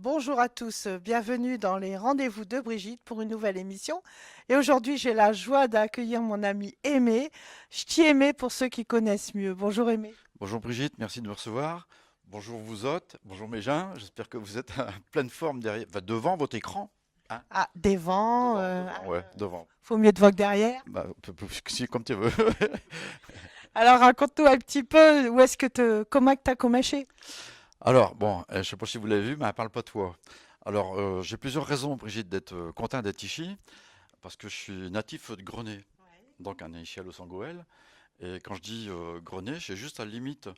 Bonjour à tous, bienvenue dans les rendez-vous de Brigitte pour une nouvelle émission. Et aujourd'hui, j'ai la joie d'accueillir mon ami Aimé, Ch'ti Aimé pour ceux qui connaissent mieux. Bonjour Aimé. Bonjour Brigitte, merci de me recevoir. Bonjour vous autres, bonjour mes gens. J'espère que vous êtes en pleine forme derrière, enfin, devant votre écran. Hein. Ah, des vents, Devant, ouais, devant. faut mieux devant que derrière. Bah, si, comme tu veux. Alors raconte-nous un petit peu comment que t'as commâché. Alors, bon, je sais pas si vous l'avez vu, mais elle parle pas de toi. Alors, j'ai plusieurs raisons, Brigitte, d'être content d'être ici, parce que je suis natif de Grenay, donc on est ici à Los Angeles. Et quand je dis Grenay, c'est juste à la limite.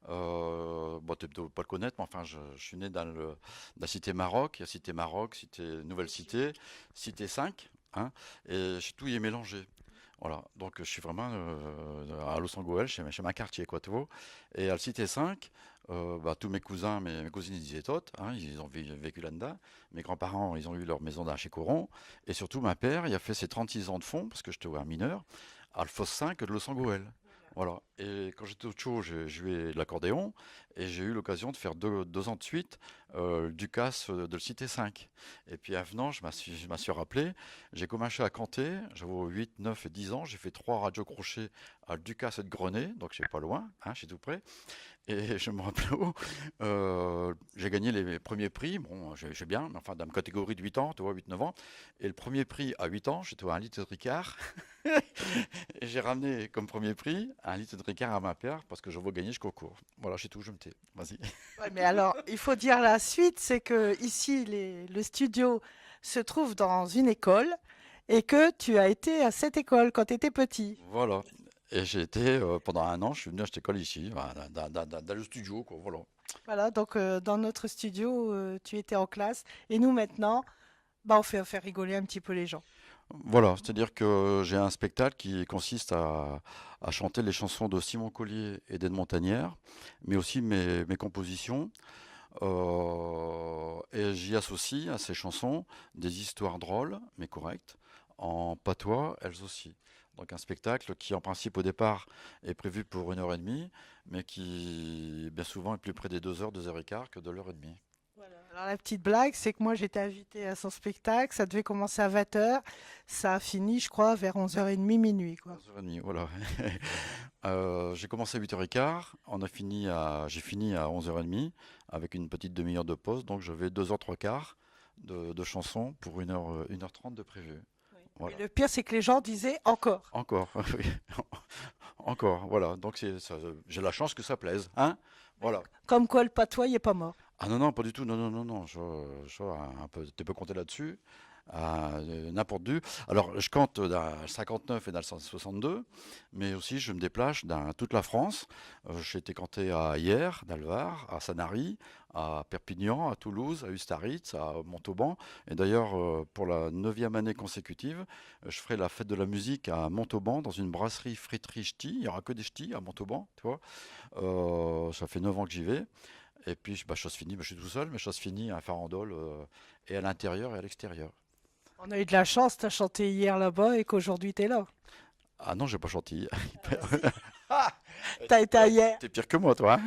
Bon, tu ne dois pas le connaître, mais enfin, je suis né dans la cité Maroc. Il y a cité Maroc, cité Nouvelle Cité, cité 5, hein, et tout y est mélangé. Voilà, donc je suis vraiment à Los Angeles, chez ma quartier, quoi, tu vois. Et à la cité 5, bah, tous mes cousins, mes cousines, ils y étaient toutes, hein, ils ont vécu là-dedans. Mes grands-parents, ils ont eu leur maison dans chez Coron. Et surtout, ma père, il a fait ses 36 ans de fond, parce que j'étais un mineur, à le Fosse 5 de Los Angeles. Voilà. Et quand j'étais au Tcho, j'ai joué de l'accordéon et j'ai eu l'occasion de faire 2 ans de suite le Ducasse de le Cité 5. Et puis à venant, je m'en suis rappelé, j'ai commencé à canter, j'avais 8, 9 et 10 ans, j'ai fait 3 radios crochets à le Ducasse de Grenay, donc c'est pas loin, hein, je suis tout près. Et je me rappelle où, j'ai gagné les premiers prix, bon, j'ai bien, mais enfin dans ma catégorie de 8 ans, tu vois, 8-9 ans. Et le premier prix à 8 ans, j'étais à 1 litre de Ricard. Et j'ai ramené comme premier prix 1 litre de Ricard à ma paire parce que je veux gagner jusqu'au cours. Voilà, c'est tout, je me tais. Vas-y. Ouais, mais alors, il faut dire la suite, c'est que ici, le studio se trouve dans une école et que tu as été à cette école quand tu étais petit. Voilà. Et j'ai été, pendant un an, je suis venu à cette école ici, voilà, dans le studio, quoi, voilà. Voilà, donc dans notre studio, tu étais en classe et nous maintenant, bah, on fait rigoler un petit peu les gens. Voilà, c'est-à-dire que j'ai un spectacle qui consiste à chanter les chansons de Simon Collier et d'Ed Montagnère, mais aussi mes compositions. Et j'y associe à ces chansons des histoires drôles, mais correctes, en patois, elles aussi. Donc un spectacle qui, en principe, au départ, est prévu pour 1 heure et demie, mais qui, bien souvent, est plus près des 2 heures, 2 heures et quart que de l'heure et demie. Voilà. Alors la petite blague, c'est que moi j'étais invitée à son spectacle, ça devait commencer à 20h, ça a fini, je crois, vers 11h30, minuit, quoi. 2 heures et demie, voilà. J'ai commencé à 8h15, j'ai fini à 11h30, avec une petite demi-heure de pause, donc j'avais 2 heures 3 quarts de chansons pour 1 heure 30 de prévu. Et Voilà. le pire, c'est que les gens disaient encore. Encore, oui. Encore, voilà. Donc j'ai la chance que ça plaise, hein? Voilà. Comme quoi le patois, il est pas mort. Ah non, non, pas du tout. Non, non, non, non. Tu peux compter là-dessus. N'importe où. Alors, je compte dans le 59 et dans le 162, mais aussi je me déplace dans toute la France. J'ai été canté à Hyères, dans le Var, à Sanary, à Perpignan, à Toulouse, à Ustaritz, à Montauban. Et d'ailleurs, pour la 9e année consécutive, je ferai la fête de la musique à Montauban, dans une brasserie friterie ch'ti. Il n'y aura que des ch'tis à Montauban, tu vois. Ça fait 9 ans que j'y vais. Et puis, bah, chose finie, bah, je suis tout seul, mais chose finie à Farandole, et à l'intérieur et à l'extérieur. On a eu de la chance, t'as chanté hier là-bas et qu'aujourd'hui t'es là. Ah non, j'ai pas chanté. Ah bah si. Ah, T'as été hier. t'es pire que moi, toi, hein.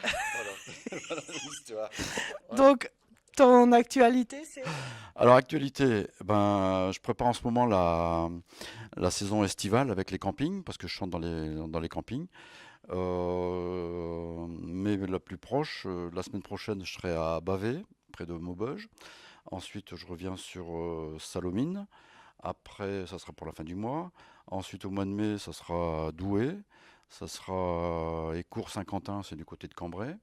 Voilà. Voilà l'histoire. Ouais. Donc, ton actualité, c'est... Alors, actualité, ben, je prépare en ce moment la saison estivale avec les campings, parce que je chante dans les campings. Mais la plus proche, la semaine prochaine, je serai à Bavé, près de Maubeuge. Ensuite, je reviens sur Salomine. Après, ça sera pour la fin du mois. Ensuite, au mois de mai, ça sera Douai. Ça sera Écourt-Saint-Quentin, c'est du côté de Cambrai.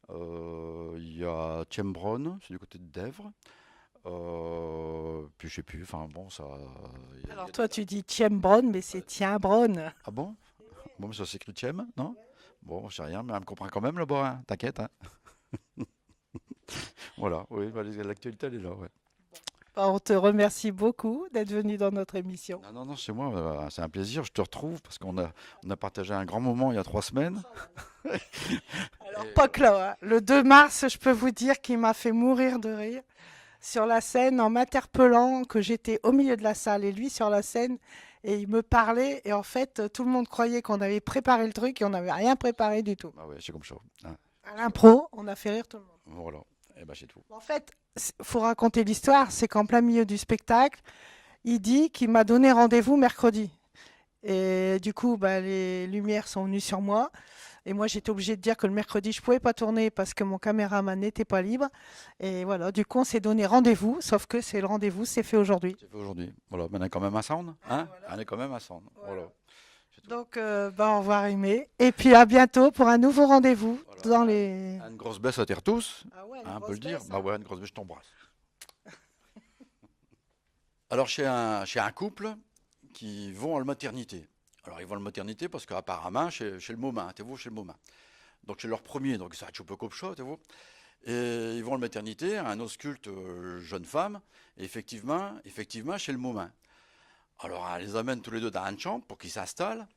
Il y a Tiembronne, c'est du côté de Dèvres. Puis je sais plus, enfin bon, ça. Il y Alors a toi, des- tu dis Tiembronne, mais c'est Tiembronne. Ah bon? Bon, mais ça s'écrit Tiem, non? Bon, je sais rien, mais elle me comprend quand même là-bas, hein. T'inquiète, hein. Voilà, oui, bah, l'actualité, elle est là, ouais. Bah, on te remercie beaucoup d'être venu dans notre émission. Non, non, non, c'est moi, c'est un plaisir, je te retrouve parce qu'on a partagé un grand moment il y a 3 semaines. Alors, Et, pas que là, hein. Le 2 mars, je peux vous dire qu'il m'a fait mourir de rire sur la scène en m'interpellant que j'étais au milieu de la salle et lui sur la scène et il me parlait et en fait tout le monde croyait qu'on avait préparé le truc et on n'avait rien préparé du tout. bah ouais, c'est comme ça, hein. À l'impro, on a fait rire tout le monde. Voilà. Et ben c'est tout. En fait, il faut raconter l'histoire, c'est qu'en plein milieu du spectacle, il dit qu'il m'a donné rendez-vous mercredi. Et du coup, bah, les lumières sont venues sur moi. Et moi, j'étais obligée de dire que le mercredi, je pouvais pas tourner parce que mon caméraman n'était pas libre. Et voilà, du coup, on s'est donné rendez-vous, sauf que c'est le rendez-vous, c'est fait aujourd'hui. C'est fait aujourd'hui. Voilà. Mais on a quand même un sound, hein? Voilà. On est quand même un sound. Voilà. Voilà. C'est tout. Donc, bah, au revoir, Aimé. Et puis à bientôt pour un nouveau rendez-vous Voilà. dans les. Une grosse baisse à terre tous, Ah ouais, une hein, on peut grosse le dire. baisse, Bah hein. ouais, une grosse baisse, je t'embrasse. Alors, chez un couple qui vont à la maternité. Alors, ils vont à la maternité parce qu'apparemment, chez le moment, tu vois, chez le moment. Donc, chez leur premier, donc ça a chopé comme ça, tu vois. Et ils vont à la maternité, un ausculte jeune femme, et effectivement, chez le moment. Alors, elle les amène tous les deux dans une chambre pour qu'ils s'installent.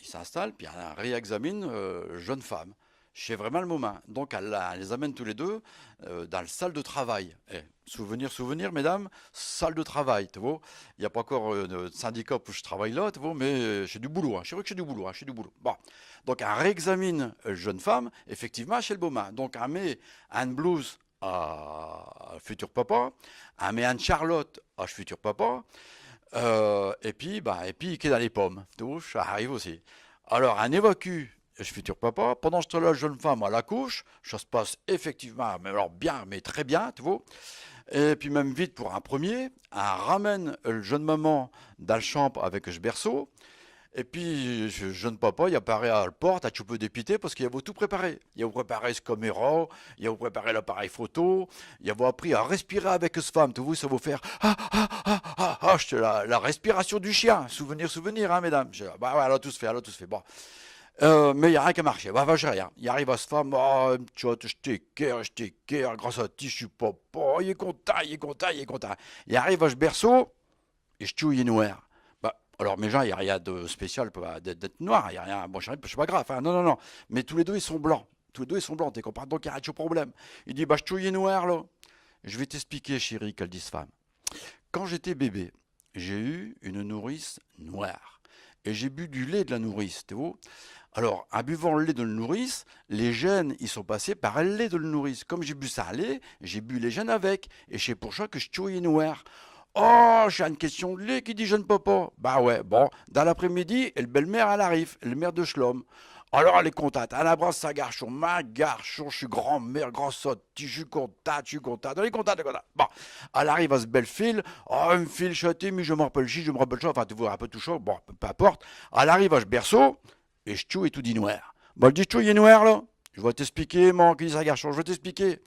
Ils s'installent, puis elle réexamine jeune femme. Chez vraiment le moment. Donc, elle les amène tous les deux dans la salle de travail. Eh, souvenir, mesdames, salle de travail, tu vois. Il n'y a pas encore de syndicat où je travaille là, tu vois, mais j'ai du boulot. Hein. C'est vrai que j'ai du boulot. Hein, j'ai du boulot. Bon. Donc, elle réexamine jeune femme, effectivement, chez le moment. Donc, elle met un blouse à futur papa, elle met un Charlotte à futur papa, et puis, qui est dans les pommes. Tu vois, ça arrive aussi. Alors, un évacue je futur papa. Pendant ce temps-là, jeune femme à la couche. Ça se passe effectivement, mais alors bien, mais très bien, tu vois. Et puis même vite pour un premier. Elle ramène le jeune maman dans le chambre avec ce berceau. Et puis, jeune papa, il apparaît à la porte, à tout peu dépité, parce qu'il y avait tout préparé. Il y avait préparé ce caméra, il y avait préparé l'appareil photo, il y avait appris à respirer avec ce femme. Tu vois, ça va faire la respiration du chien. Souvenir, hein, mesdames. Bah ouais, elle a tous fait. Bon. Mais il n'y a rien qui a marché. Bah, j'ai rien. Il arrive à ce femme, oh, je t'équerre, grâce à ti, je suis papa. Il est content. Il arrive à ce berceau, et je tue, il est noir. Bah, alors, mes gens, il n'y a rien de spécial d'être noir. Il n'y a rien. Bon, je suis pas grave. Hein, non. Mais tous les deux, ils sont blancs. T'es comprends? Donc, il n'y a rien de problème. Il dit, bah, je tue, il est noir, là. Je vais t'expliquer, chérie, qu'elle dit ce femme. Quand j'étais bébé, j'ai eu une nourrice noire. Et j'ai bu du lait de la nourrice, tu vois. Alors, en buvant le lait de la nourrice, les gènes, ils sont passés par le lait de la nourrice. Comme j'ai bu ça à lait, j'ai bu les gènes avec. Et c'est pour ça que je suis noir. Oh, j'ai une question de lait qui dit jeune papa. Bah ouais, bon, dans l'après-midi, et le belle-mère, elle arrive, le mère de Schlom. Alors elle est contente, elle abrace sa garçon, ma garçon, je suis grand-mère, grand saute, je suis contente, elle est contente. Bon, elle arrive à ce bel fil, oh, un fil châté, mais je me rappelle chi, je me rappelle ça, enfin, tu vois, un peu tout chaud, bon, peu importe. Elle arrive à ce berceau, et Chou est tout dit noir. Bon, elle dit Chou, il est noir, là. Je vais t'expliquer, mon, qui dit sa garçon, je vais t'expliquer.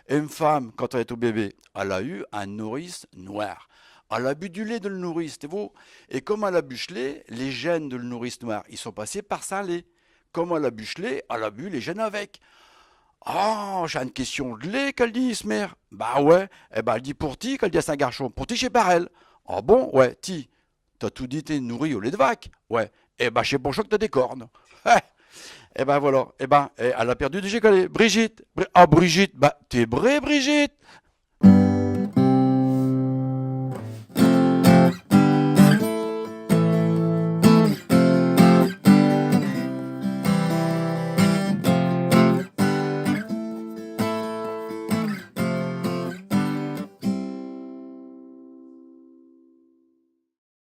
Une femme, quand elle est au bébé, elle a eu un nourrice noir. Elle a bu du lait de le nourrice, tu vois. Et comme elle a bu ce lait, les gènes de le nourrice noir, ils sont passés par sa lait. Comme elle a bu ce lait, elle a bu les gènes avec. Oh, j'ai une question de lait, qu'elle dit, ce mère. Bah ouais, eh ben elle dit pour ti, qu'elle dit à sa garçon. Pour ti, chez par elle. Ah bon, ouais, ti. T'as tout dit, t'es nourri au lait de vache. Ouais. Eh ben, c'est pour ça que t'as des cornes. Eh ben voilà. Eh ben, elle a perdu du gilet. Brigitte. Ah, Brigitte. Bah, t'es vrai, Brigitte.